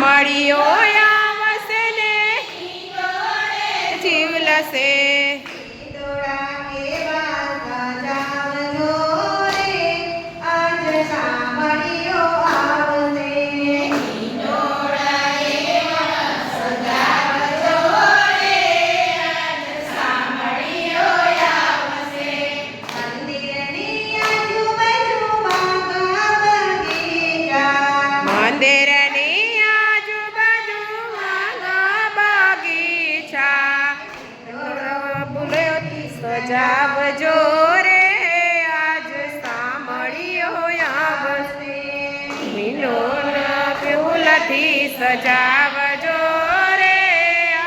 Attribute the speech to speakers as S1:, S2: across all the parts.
S1: સામળીઓ આવશે ને જીવલશે મંદિરની આજુબાજુમાં બગીચા ફૂલોથી સજાવજો રે આજ સામળીઓ આવશે મીંડોળા ફૂલથી સજાવજો રે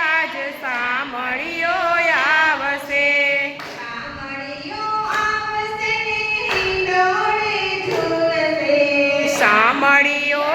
S1: આજ સામળીઓ આવશે સામળીઓ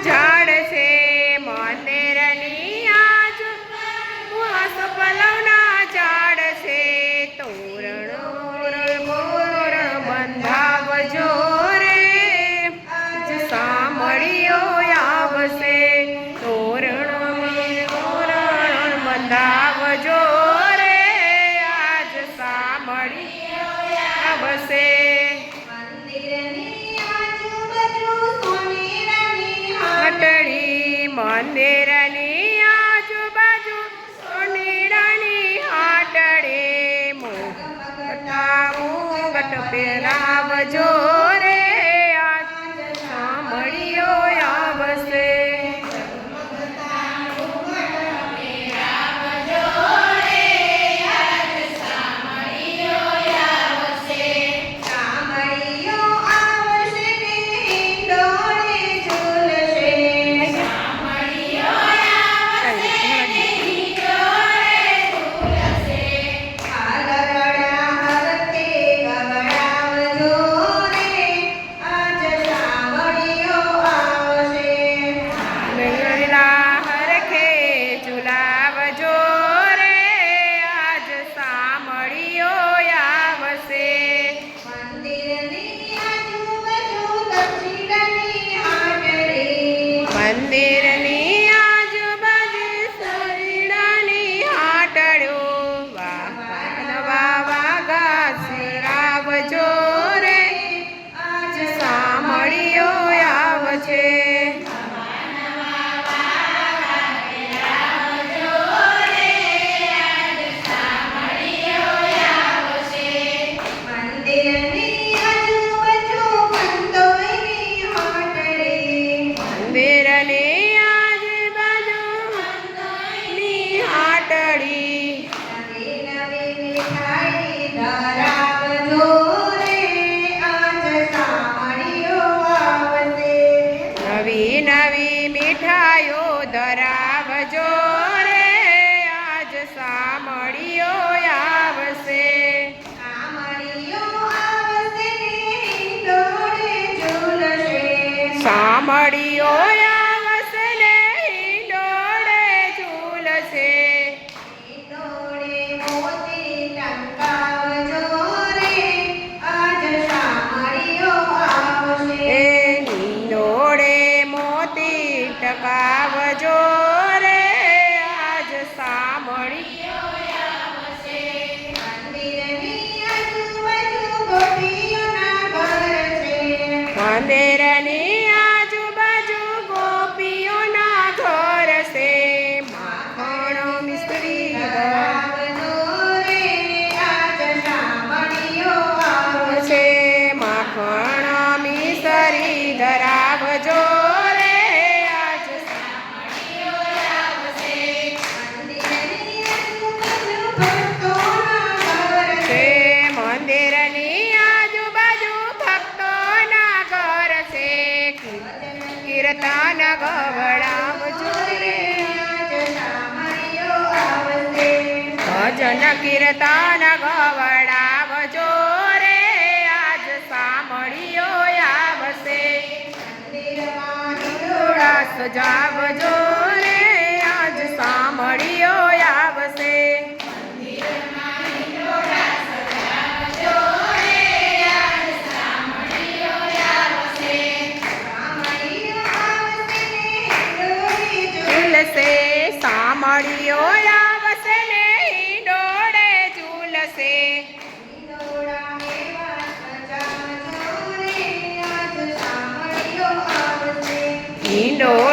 S1: ઝાડ છે મંદિરની આજુબાજુના ઝાડ છે તોરણ બંધાવજો રે સામળીઓ આવશે તોરણ બંધાવજો રે આજ સામળીઓ આવશે મંદિરની આજુબાજુ સોનેરાની હાટડે મુગટ પહેરાવજો રે આજ સામળીઓ આવશે મંદિરની આજુબાજુ સોરડાની હાટડો વાગા સિરાવજો રે આજ સામળીઓ આવશે મંદિરની આજુબાજુની હાટડી નવી નવી મીઠાઈઓ ધરાવજો રે આજ સામળીઓ આવશે સામળીઓ આવશે ને હિંડોળે ઝૂલશે હિંડોળે મોતી ટકાવજો રે આજ સામળીઓ આવશે મંદિરની આજુબાજુ ગોપીઓના ઘર છે માખણ મિસ્ત્રી આવશે માખણ મિસ્ત્રી ધરાવજો રે આજ સામળીઓ આવશે મંદિરની આજુબાજુ ભક્તોના ઘર છે ભજન કીર્તન ગવડાવજો રે આજ સાંભળ્યો આવશે મંદિરમાં હિંડોળા સજાવજો રે આજ સાંભળ્યો આવશે મંદિરમાં હિંડોળા સજાવજો રે આજ સાંભળ્યો આવશે સાંભળ્યો આવશે ને હિંડોળી ઝૂલશે સાંભળ્યો આવશે ને હિંડોળે ઝૂલશે હિંડોળા એવા સજાવજો રે આજ સાંભળ્યો આવશે હિંડોળા